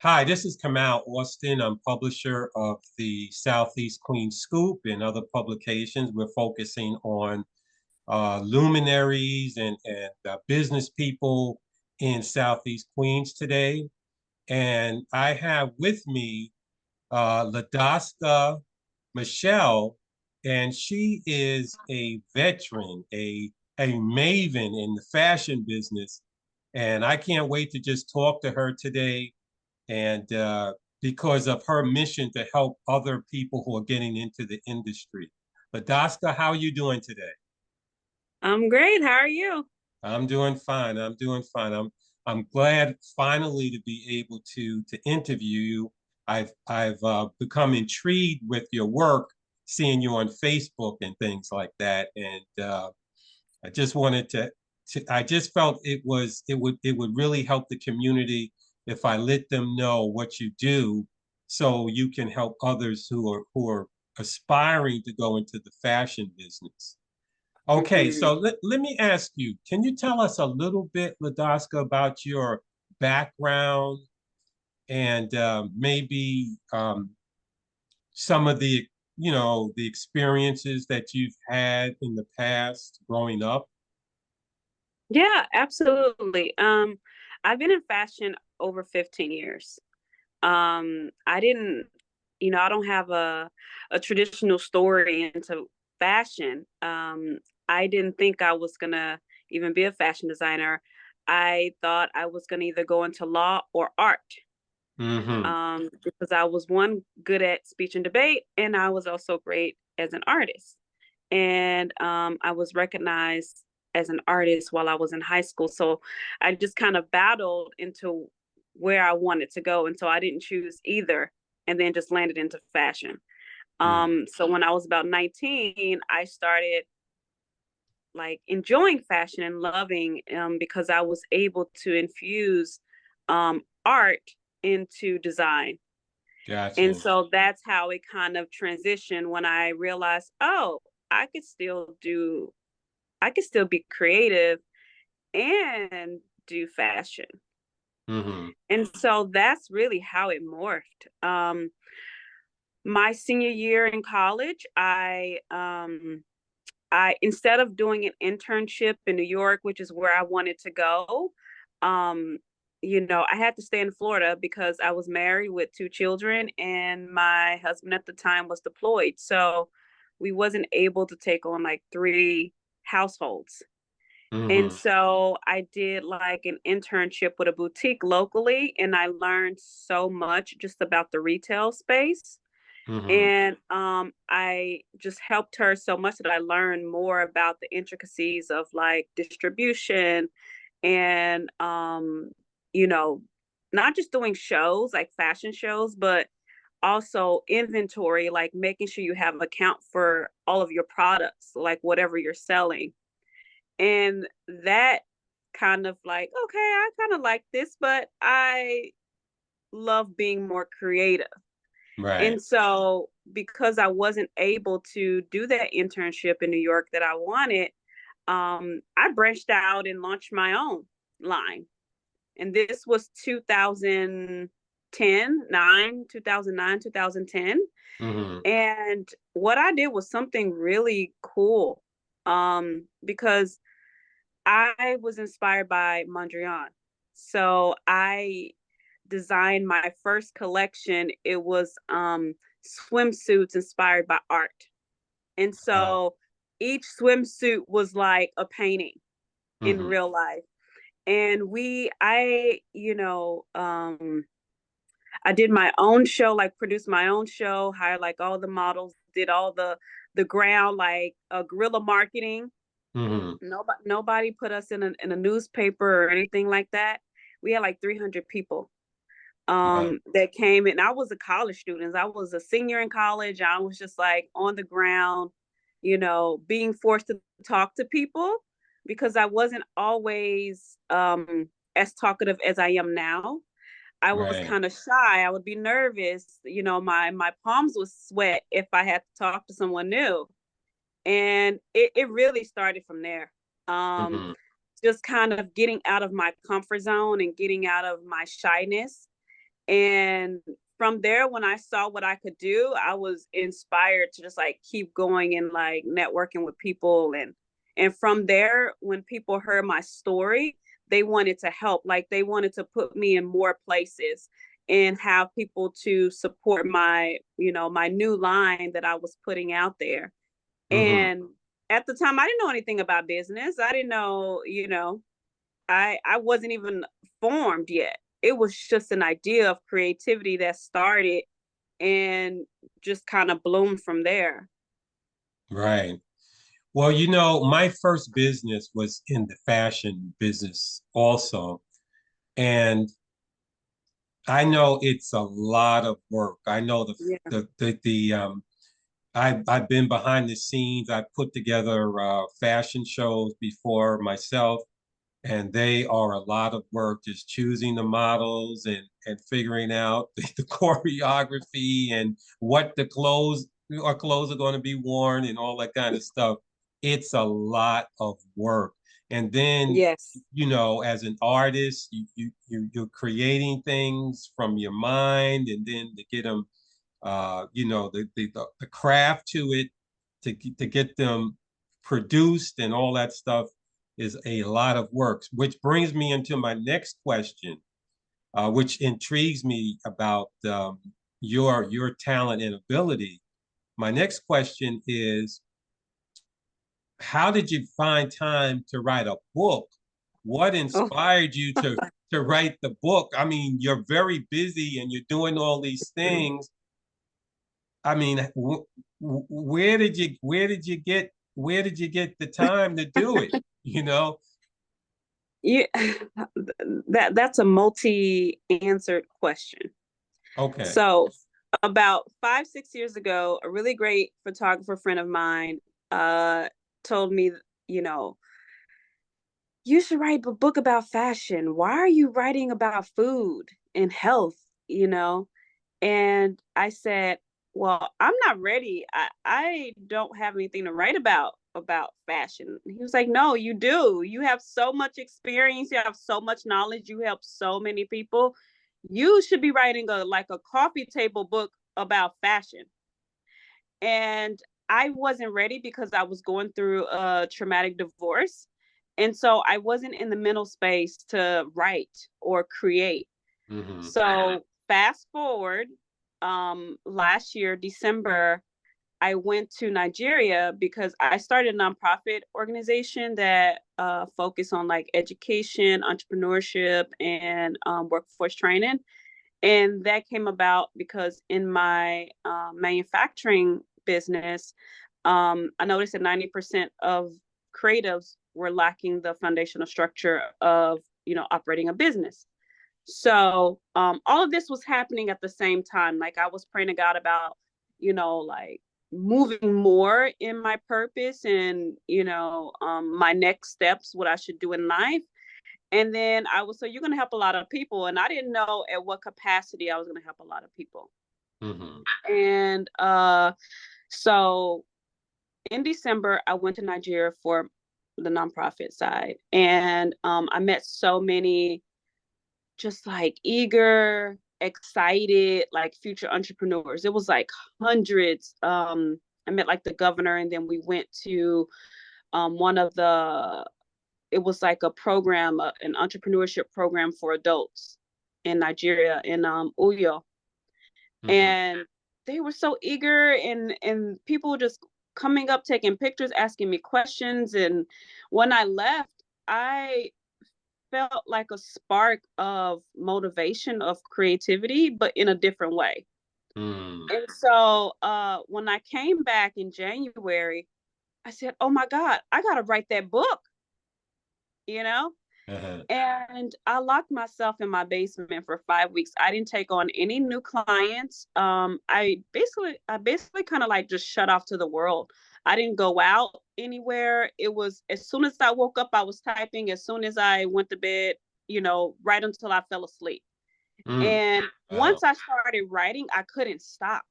Hi, this is Kamal Austin. I'm publisher of the Southeast Queens Scoop and other publications. We're focusing on luminaries and business people in Southeast Queens today. And I have with me La'Daska Mechelle, and she is a veteran, a maven in the fashion business. And I can't wait to just talk to her today and because of her mission to help other people who are getting into the industry. But Daska, how are you doing today? I'm great. How are you? I'm doing fine. I'm doing fine. I'm glad finally to be able to interview you. I've become intrigued with your work, seeing you on Facebook and things like that, and I just wanted to I just felt it would really help the community if I let them know what you do so you can help others who are aspiring to go into the fashion business. Okay, Mhm. so let me ask you, can you tell us a little bit, Ladaska, about your background and maybe some of the experiences that you've had in the past growing up? Yeah, absolutely. I've been in fashion over 15 years. I didn't, I don't have a traditional story into fashion. I didn't think I was gonna even be a fashion designer. I thought I was gonna either go into law or art. Mm-hmm. Because I was one good at speech and debate, and I was also great as an artist. And I was recognized as an artist while I was in high school. So I just kind of battled into where I wanted to go. And so I didn't choose either and then just landed into fashion. Mm-hmm. So when I was about 19, I started like enjoying fashion and loving because I was able to infuse art into design. And Gotcha. so that's how it kind of transitioned when I realized, oh, I could still do, I could still be creative and do fashion. Mm-hmm. And so that's really how it morphed. My senior year in college, I instead of doing an internship in New York, which is where I wanted to go, um, I had to stay in Florida because I was married with two children and my husband at the time was deployed. So we wasn't able to take on like three households. And Mm-hmm. so I did like an internship with a boutique locally and I learned so much just about the retail space. Mm-hmm. And I just helped her so much that I learned more about the intricacies of like distribution and you know, not just doing shows like fashion shows, but also inventory, like making sure you have account for all of your products, like whatever you're selling. And that kind of like, okay, I kind of like this, but I love being more creative. Right. And so, because I wasn't able to do that internship in New York that I wanted, I branched out and launched my own line. And this was 2009, 2010. Mm-hmm. And what I did was something really cool because I was inspired by Mondrian. So I designed my first collection. It was swimsuits inspired by art. And Wow. so each swimsuit was like a painting in Mm-hmm. real life. And I did my own show, like produced my own show, hired like all the models, did all the ground like guerrilla marketing. Mm-hmm. Nobody put us in a newspaper or anything like that. We had like 300 people Wow. that came in. I was a college student. I was a senior in college. I was just like on the ground, being forced to talk to people because I wasn't always as talkative as I am now. I was Right. kind of shy. I would be nervous. My palms would sweat if I had to talk to someone new. And it really started from there. Um, Mm-hmm. just kind of getting out of my comfort zone and getting out of my shyness And from there, when I saw what I could do, I was inspired to just like keep going and like networking with people. And from there, when people heard my story, they wanted to help. Like they wanted to put me in more places and have people to support my, my new line that I was putting out there. Hmm. And at the time, I didn't know anything about business. I didn't know, I wasn't even formed yet. It was just an idea of creativity that started and just kind of bloomed from there. Right. Well, my first business was in the fashion business also. And I know it's a lot of work. I know Yeah. I've been behind the scenes. I put together fashion shows before myself, and they are a lot of work just choosing the models and figuring out the choreography and what the clothes are going to be worn and all that kind of stuff. It's a lot of work. And then, Yes. as an artist, you're creating things from your mind, and then to get them, the craft to it, to get them produced and all that stuff is a lot of work, which brings me into my next question, which intrigues me about your talent and ability. My next question is, how did you find time to write a book? What Oh, inspired you to write the book? I mean, you're very busy and you're doing all these things. I mean, where did you get the time to do it? You know? yeah. That's a multi-answered question. Okay. So about 5, 6 years ago, a really great photographer friend of mine told me, you know, you should write a book about fashion. Why are you writing about food and health? You know? And I said, well, I'm not ready. I don't have anything to write about fashion. He was like, no, you do. You have so much experience. You have so much knowledge. You help so many people. You should be writing a coffee table book about fashion. And I wasn't ready because I was going through a traumatic divorce. And so I wasn't in the mental space to write or create. Hmm. So fast forward, last year, December, I went to Nigeria because I started a nonprofit organization that focus on like education, entrepreneurship, and workforce training. And that came about because in my manufacturing business, I noticed that 90% of creatives were lacking the foundational structure of, operating a business. So all of this was happening at the same time. Like I was praying to God about, like moving more in my purpose and, my next steps, what I should do in life. And then I was, so you're going to help a lot of people. And I didn't know at what capacity I was going to help a lot of people. Hmm. And so in December, I went to Nigeria for the nonprofit side. And I met so many just like eager, excited, like future entrepreneurs. It was like hundreds. I met like the governor, and then we went to one of the, it was like a program, an entrepreneurship program for adults in Nigeria, in Uyo. Hmm. And they were so eager, and people just coming up, taking pictures, asking me questions. And when I left, I felt like a spark of motivation, of creativity, but in a different way. Hmm. And so when I came back in January, I said, oh my God, I got to write that book, you know? Uh-huh. And I locked myself in my basement for 5 weeks. I didn't take on any new clients. I basically kind of like just shut off to the world. I didn't go out anywhere. It was as soon as I woke up, I was typing. As soon as I went to bed, right until I fell asleep. Mm. And Wow. once I started writing, I couldn't stop.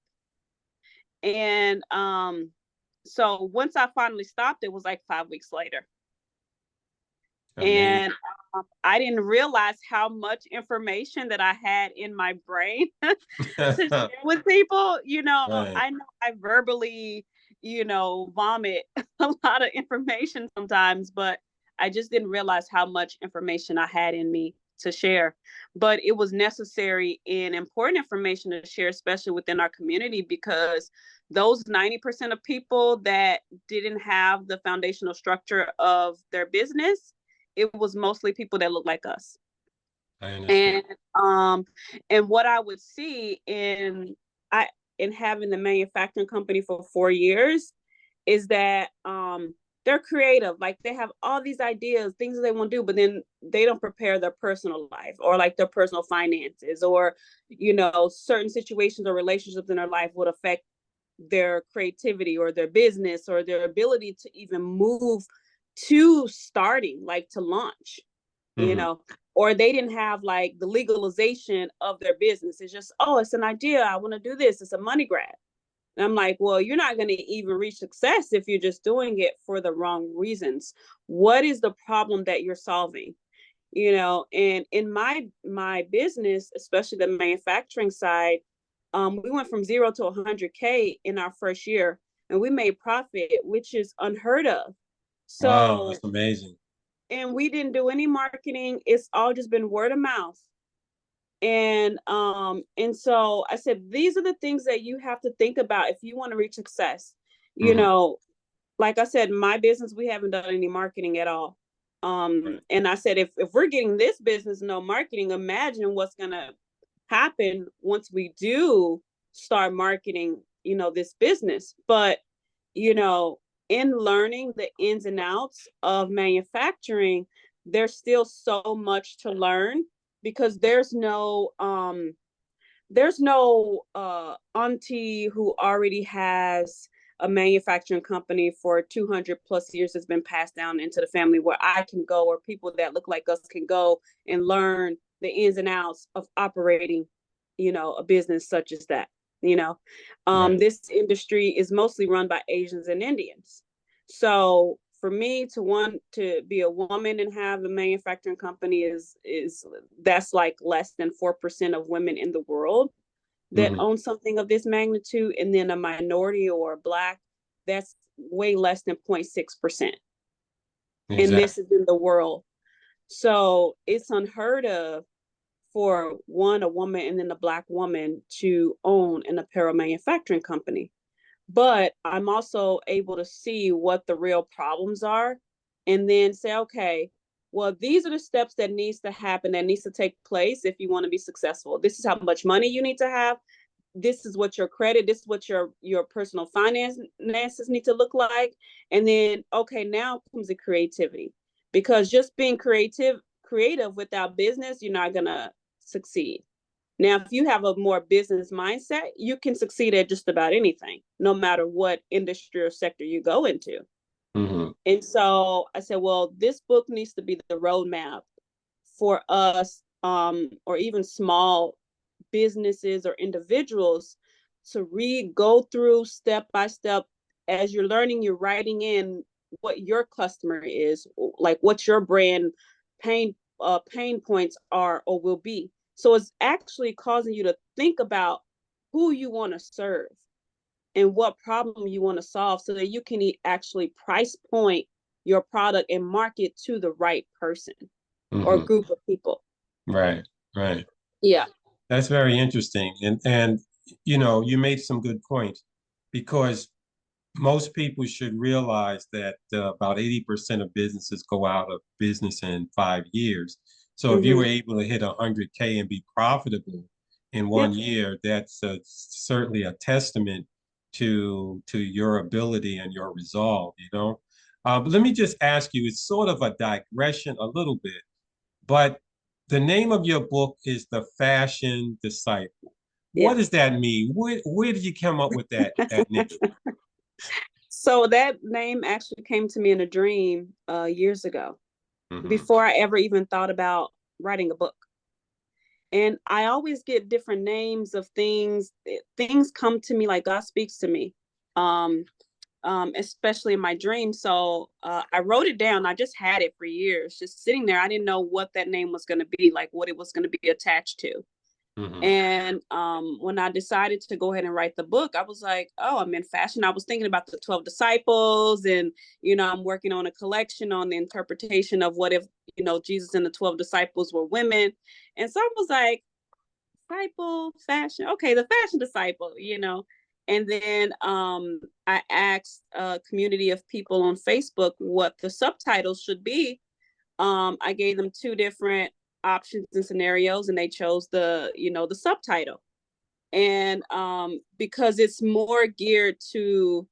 And so once I finally stopped, it was like 5 weeks later. Amazing. And I didn't realize how much information that I had in my brain to share with people. Right. I know I verbally, vomit a lot of information sometimes, but I just didn't realize how much information I had in me to share. But it was necessary and important information to share, especially within our community, because those 90% of people that didn't have the foundational structure of their business, it was mostly people that look like us. I understand. And um and what I would see I in having the manufacturing company for 4 years is that they're creative. Like, they have all these ideas, things that they want to do, but then they don't prepare their personal life, or like their personal finances, or certain situations or relationships in their life would affect their creativity or their business or their ability to even move to starting, like to launch, you Hmm. know, or they didn't have like the legalization of their business. It's just, oh, it's an idea. I want to do this. It's a money grab. And I'm like, well, you're not going to even reach success if you're just doing it for the wrong reasons. What is the problem that you're solving? And in my business, especially the manufacturing side, we went from 0 to 100K in our first year, and we made profit, which is unheard of. Wow, So, that's amazing. and we didn't do any marketing. It's all just been word of mouth. And so I said, these are the things that you have to think about if you want to reach success. You Hmm. know, like I said, my business, we haven't done any marketing at all. Right. And I said, if we're getting this business no marketing, imagine what's gonna happen once we do start marketing, this business. But you know, in learning the ins and outs of manufacturing, there's still so much to learn, because there's no auntie who already has a manufacturing company for 200 plus years that's been passed down into the family, where I can go, or people that look like us can go and learn the ins and outs of operating, a business such as that. You know, Right. this industry is mostly run by Asians and Indians. So for me to want to be a woman and have a manufacturing company is that's like less than 4% of women in the world that Hmm. own something of this magnitude, and then a minority or a black, that's way less than 0.6%. And Exactly. this is in the world. So it's unheard of for a woman and then a black woman to own an apparel manufacturing company. But I'm also able to see what the real problems are, and then say, okay, well, these are the steps that needs to happen, that needs to take place if you want to be successful. This is how much money you need to have. This is what your credit, this is what your personal finances need to look like. And then, okay, now comes the creativity, because just being creative without business, you're not gonna succeed. Now, if you have a more business mindset, you can succeed at just about anything, no matter what industry or sector you go into. Hmm. And so I said, well, this book needs to be the roadmap for us, or even small businesses or individuals, to read, go through step by step. As you're learning, you're writing in what your customer is, like what your brand pain points are or will be. So it's actually causing you to think about who you want to serve and what problem you want to solve, so that you can actually price point your product and market to the right person or Hmm. group of people. Right. Right. Yeah. That's very interesting. And you made some good points, because most people should realize that about 80% of businesses go out of business in 5 years. So if you were Mm-hmm. able to hit 100K and be profitable in Yeah. 1 year, that's certainly a testament to your ability and your resolve. But let me just ask you, it's sort of a digression a little bit, but the name of your book is The Fashion Disciple. What Yeah. does that mean? Where did you come up with that name? So that name actually came to me in a dream years ago, Hmm. before I ever even thought about writing a book. And I always get different names of things. Things come to me, like God speaks to me. Um, especially in my dreams. So I wrote it down. I just had it for years, just sitting there. I didn't know what that name was going to be, like what it was going to be attached to. Mm-hmm. And when I decided to go ahead and write the book, I was like, oh, I'm in fashion. I was thinking about the 12 disciples, and, I'm working on a collection on the interpretation of what if, Jesus and the 12 disciples were women. And so I was like, disciple, fashion. Okay, the fashion disciple. And then I asked a community of people on Facebook what the subtitles should be. I gave them two different options and scenarios, and they chose the subtitle. And because it's more geared to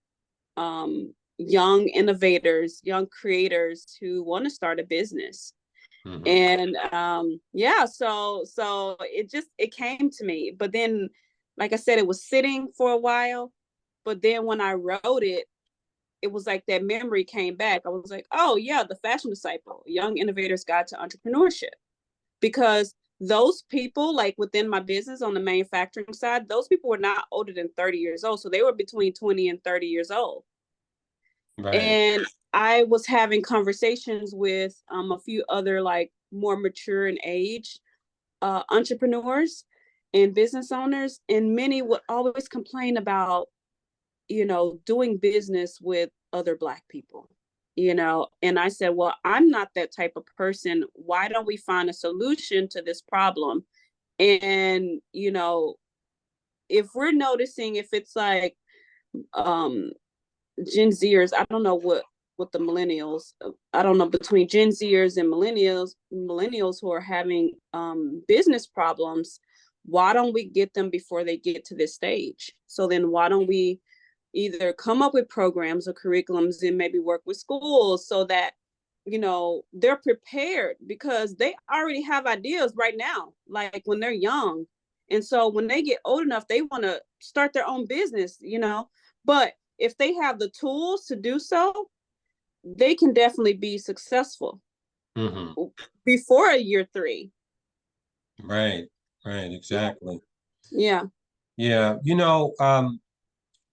young innovators, young creators who want to start a business. Mm-hmm. And yeah, so it came to me. But then, like I said, it was sitting for a while. But then when I wrote it, it was like that memory came back. I was like, oh yeah, the fashion disciple, young innovators guide to entrepreneurship. Because those people, like within my business on the manufacturing side, those people were not older than 30 years old. So they were between 20 and 30 years old. Right. And I was having conversations with a few other like more mature in age entrepreneurs and business owners, and many would always complain about doing business with other Black people. And I said, well, I'm not that type of person. Why don't we find a solution to this problem? And if we're noticing, if it's like um Gen Zers, I don't know what the millennials, I don't know, between Gen Zers and millennials who are having business problems, why don't we get them before they get to this stage? So then why don't we either come up with programs or curriculums and maybe work with schools so that they're prepared, because they already have ideas right now, like when they're young. And so when they get old enough, they want to start their own business. But if they have the tools to do so, they can definitely be successful Mm-hmm. before a year three. Right. Right. Yeah. Exactly. Yeah. Yeah.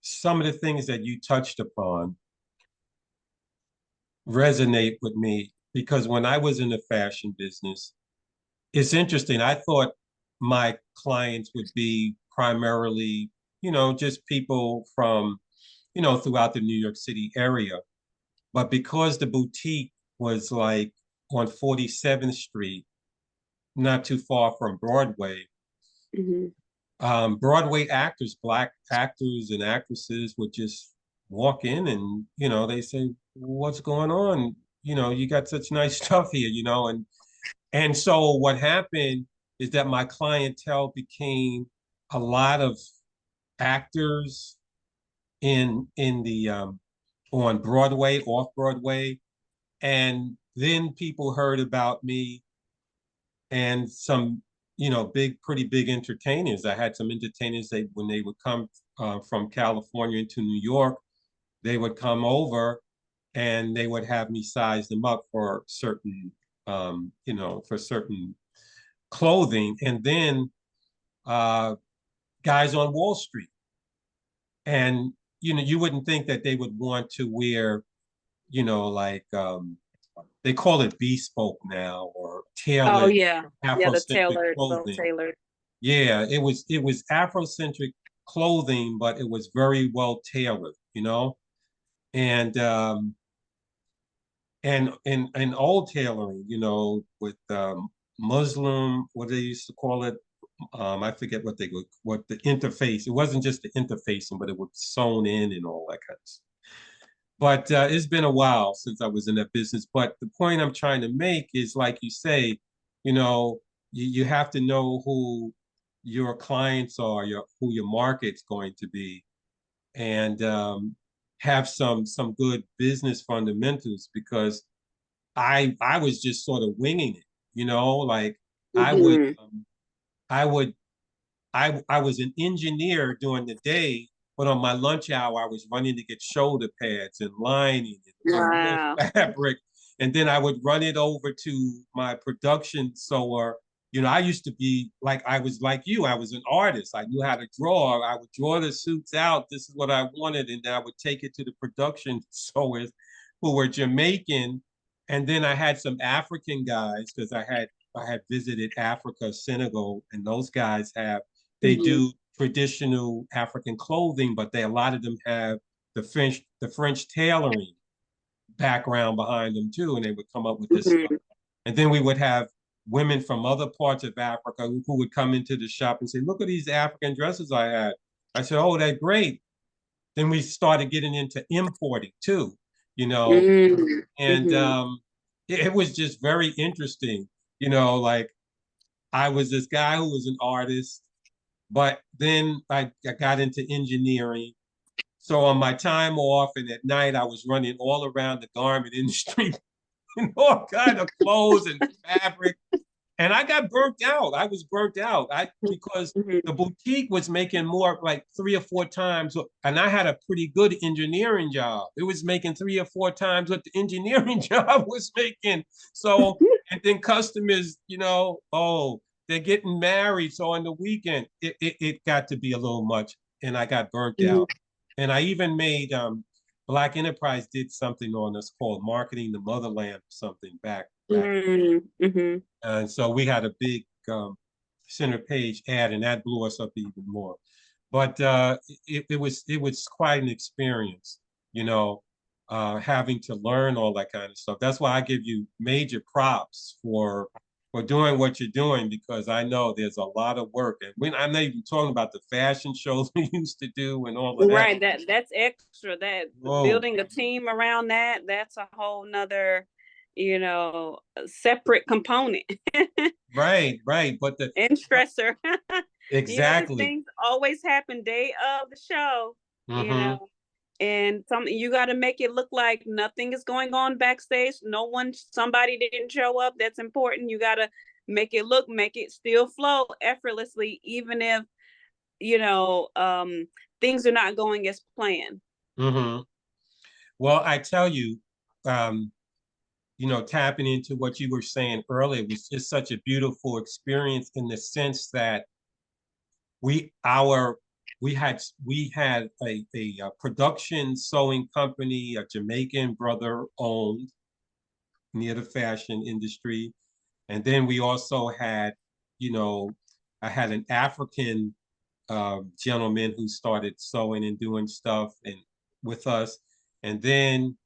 Some of the things that you touched upon resonate with me because when I was in the fashion business, it's interesting. I thought my clients would be primarily, just people from, throughout the New York City area. But because the boutique was like on 47th Street, not too far from Broadway, Mm-hmm. Broadway actors, Black actors and actresses would just walk in and, they say, what's going on? You got such nice stuff here, and so what happened is that my clientele became a lot of actors in the on Broadway, off Broadway, and then people heard about me and some pretty big entertainers. I had some entertainers. They when they would come from California into New York, they would come over and they would have me size them up for certain clothing, and then uh, guys on Wall Street. And you wouldn't think that they would want to wear, like they call it bespoke now or Oh tailored yeah. Yeah, the Afrocentric tailored, well clothing. tailored. Yeah, it was Afrocentric clothing, but it was very well tailored, and and old tailoring, with Muslim, what they used to call it. I forget what the interface. It wasn't just the interfacing, but it was sewn in and all that kind of stuff. But it's been a while since I was in that business. But the point I'm trying to make is, like you say, you have to know who your clients are, who your market's going to be, and have some good business fundamentals because I was just sort of winging it, like I would Mm-hmm. I would I was an engineer during the day, but on my lunch hour I was running to get shoulder pads and lining and wool Wow. fabric, and then I would run it over to my production sewer I used to be like, I was like you. I was an artist. I knew how to draw. I would draw the suits out. This is what I wanted, and I would take it to the production sewers who were Jamaican, and then I had some African guys because I had visited Africa, Senegal, and those guys they Mhm. do traditional African clothing, but a lot of them have the French tailoring background behind them too, and they would come up with this stuff. Mhm. And then we would have women from other parts of Africa who would come into the shop and say, "Look at these African dresses I had." I said, "Oh, they're great." Then we started getting into importing too, you know, Mhm. and Mhm. it was just very interesting, like I was this guy who was an artist, but then I got into engineering. So on my time off and at night, I was running all around the garment industry and all kind of clothes and fabric. And I got burnt out. I was burnt out. Because Mhm. the boutique was making more like 3 or 4 times, and I had a pretty good engineering job. It was making 3 or 4 times what the engineering job was making. So, and then customers, oh, they're getting married. So on the weekend, it got to be a little much, and I got burnt Mhm. out. And I even made Black Enterprise did something on us called Marketing the Motherland or something back. Mhm. Mhm. And so we had a big center page ad, and that blew us up even more. But it was quite an experience, having to learn all that kind of stuff. That's why I give you major props for doing what you're doing, because I know there's a lot of work. And I'm not even talking about the fashion shows we used to do and all of that. Right, that's extra. That Whoa. building a team around that's a whole nother, separate component Right, right. But and stressor. Because exactly. things always happen day of the show, you Mm-hmm. know, and something you got to make it look like nothing is going on backstage. Somebody didn't show up. That's important. You got to make it still flow effortlessly, even if you know, things are not going as planned. Mm-hmm. Well, I tell you, um, tapping into what you were saying earlier was just such a beautiful experience in the sense that we our we had a production sewing company, a Jamaican brother owned near the fashion industry, and then we also had, you know, I had an African gentleman who started sewing and doing stuff and with us, and then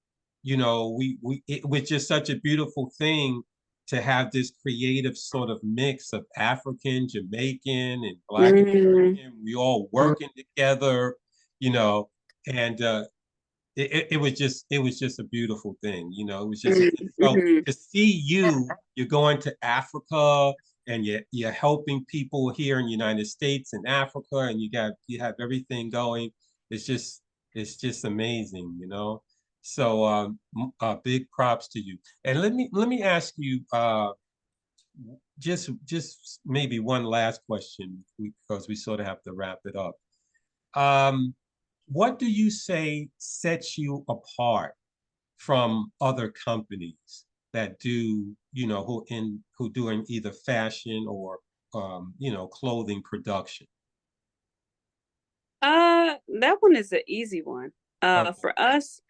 we it was just such a beautiful thing to have this creative sort of mix of African, Jamaican, and Black Mm-hmm. American. We all working together, you know, and it was just a beautiful thing. It was just so Mm-hmm. to see you're going to Africa and you're helping people here in the United States and Africa, and you have everything going. It's just it's just amazing. So big props to you. And let me ask you just maybe one last question because we sort of have to wrap it up. Um, what do you say sets you apart from other companies that who doing either fashion or clothing production? That one is an easy one. Okay. For us,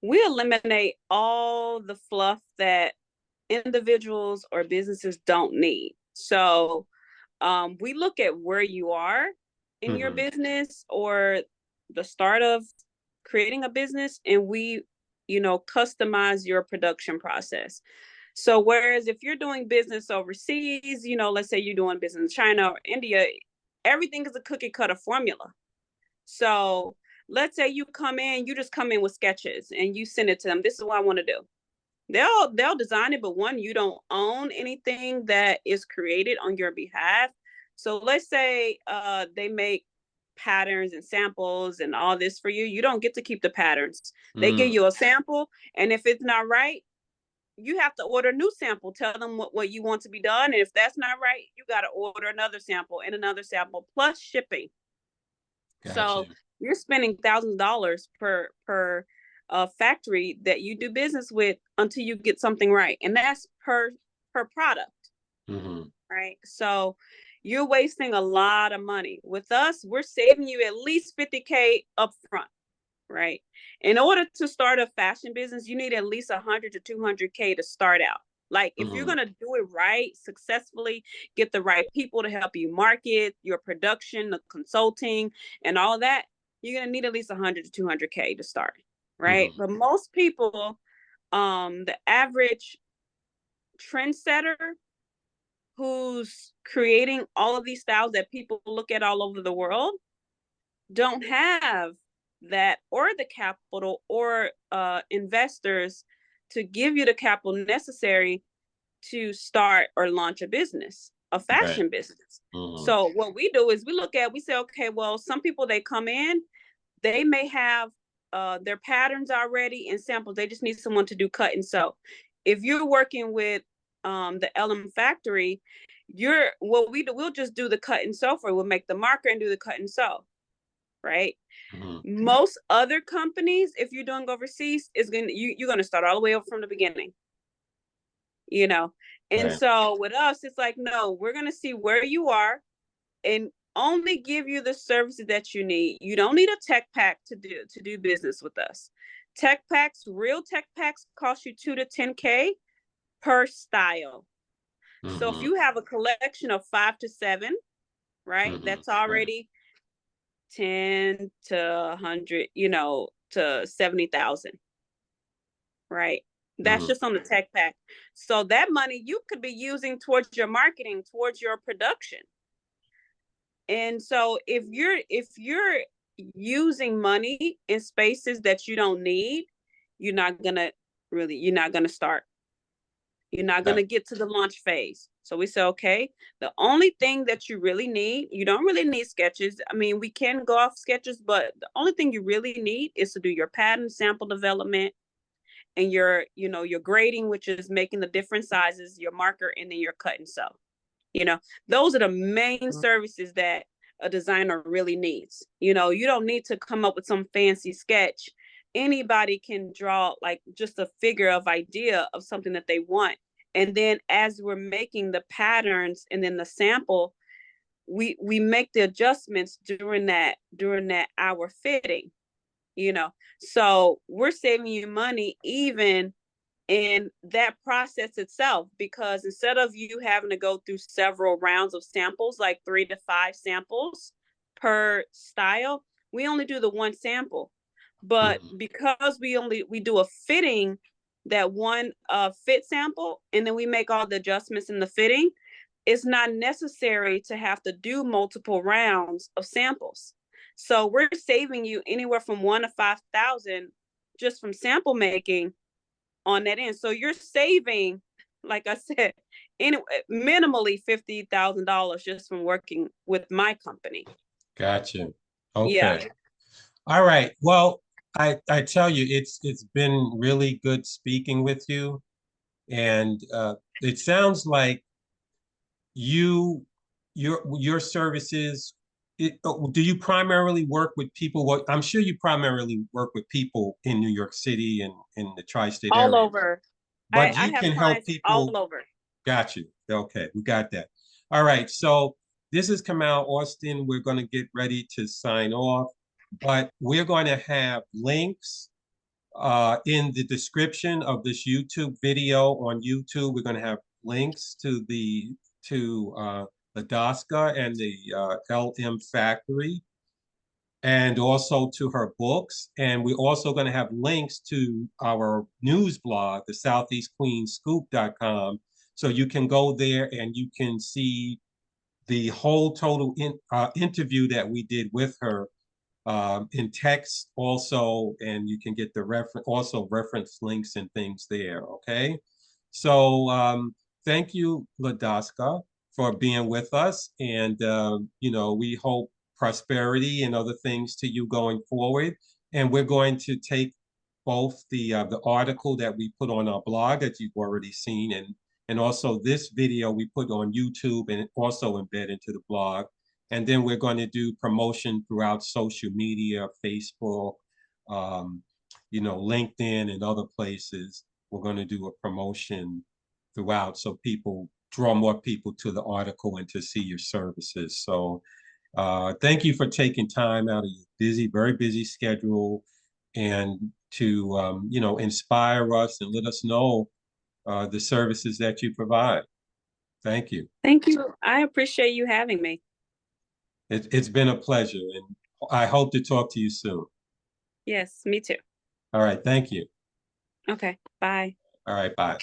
we eliminate all the fluff that individuals or businesses don't need. So, we look at where you are in your Mm-hmm. business or the start of creating a business, and we, customize your production process. So, whereas if you're doing business overseas, let's say you're doing business in China or India, everything is a cookie cutter formula. So, let's say you just come in with sketches and you send it to them. This is what I want to do. They'll design it, but one, you don't own anything that is created on your behalf. So let's say they make patterns and samples and all this for you. You don't get to keep the patterns. They give Mm, you a sample, and if it's not right, you have to order a new sample. Tell them what you want to be done. And if that's not right, you got to order another sample plus shipping. So gotcha. you're spending thousands of dollars per factory that you do business with until you get something right, and that's per product. Mm-hmm. right? So you're wasting a lot of money. With us, we're saving you at least 50K up front, right? In order to start a fashion business, you need at least 100 to 200K to start out. Like if you're Hmm. gonna do it right, successfully, get the right people to help you market your production, the consulting, and all that, you're gonna need at least 100 to 200K to start, right? Hmm. But most people, the average trendsetter who's creating all of these styles that people look at all over the world don't have that or the capital or investors to give you the capital necessary to start or launch a business, a Right. fashion business. Hmm. So what we do is we say, okay, well, some people they come in, they may have their patterns already and samples. They just need someone to do cut and sew. If you're working with the LM factory, you're what we do, we'll just do the cut and sew for you. We'll make the marker and do the cut and sew, right? Hmm. Most other companies, if you're doing overseas, is gonna you're gonna start all the way over from the beginning, you know. And Right. so with us, it's like, no, we're gonna see where you are and only give you the services that you need. You don't need a tech pack to do business with us. Tech packs, real tech packs cost you 2 to 10K per style. So if Hmm. you have a collection of 5 to 7, right, Hmm. that's Right. already 10 to 100, to 70,000, right? That's Hmm. just on the tech pack. So that money you could be using towards your marketing, towards your production. And so if you're using money in spaces that you don't need, you're not gonna start. You're not Yeah. gonna get to the launch phase. So we say, okay, the only thing that you really need, you don't really need sketches. I mean, we can go off sketches, but the only thing you really need is to do your pattern sample development and your grading, which is making the different sizes, your marker, and then your cut and sew. You know, those are the main services that a designer really needs. You don't need to come up with some fancy sketch. Anybody can draw like just a figure of idea of something that they want. And then as we're making the patterns and then the sample, we make the adjustments during that hour fitting, you know. So we're saving you money even in that process itself, because instead of you having to go through several rounds of samples, like 3 to 5 samples per style, we only do the one sample. But Hmm. because we do a fitting, that one fit sample, and then we make all the adjustments in the fitting, it's not necessary to have to do multiple rounds of samples. So we're saving you anywhere from 1 to 5,000 just from sample making on that end. So you're saving, like I said, anyway, minimally $50,000 just from working with my company. Gotcha. Yeah. Okay. All right. Well, I tell you, it's been really good speaking with you, and it sounds like you your services. Do you primarily work with people? What I'm sure you primarily work with people in New York City and in the tri-state All area, over. I, but I you have can help clients all people. over. Got you. Okay, we got that. All right. So this is Kamal Austin. We're going to get ready to sign off, but we're going to have links in the description of this YouTube video on YouTube. We're going to have links to La'Daska and the LM Factory, and also to her books. And we're also going to have links to our news blog, the southeastqueenscoop.com. So you can go there and you can see the whole total interview that we did with her in text also, and you can get the reference links and things there. Okay, so thank you, La'Daska, for being with us, and we hope prosperity and other things to you going forward. And we're going to take both the article that we put on our blog that you've already seen, and also this video we put on YouTube and also embed into the blog. And then we're going to do promotion throughout social media, Facebook, um, LinkedIn and other places. We're going to do a promotion throughout so people draw more people to the article and to see your services. So thank you for taking time out of your busy, very busy schedule and to, inspire us and let us know the services that you provide. Thank you. Thank you. I appreciate you having me. It's been a pleasure, and I hope to talk to you soon. Yes, me too. All right. Thank you. Okay, bye. All right. Bye.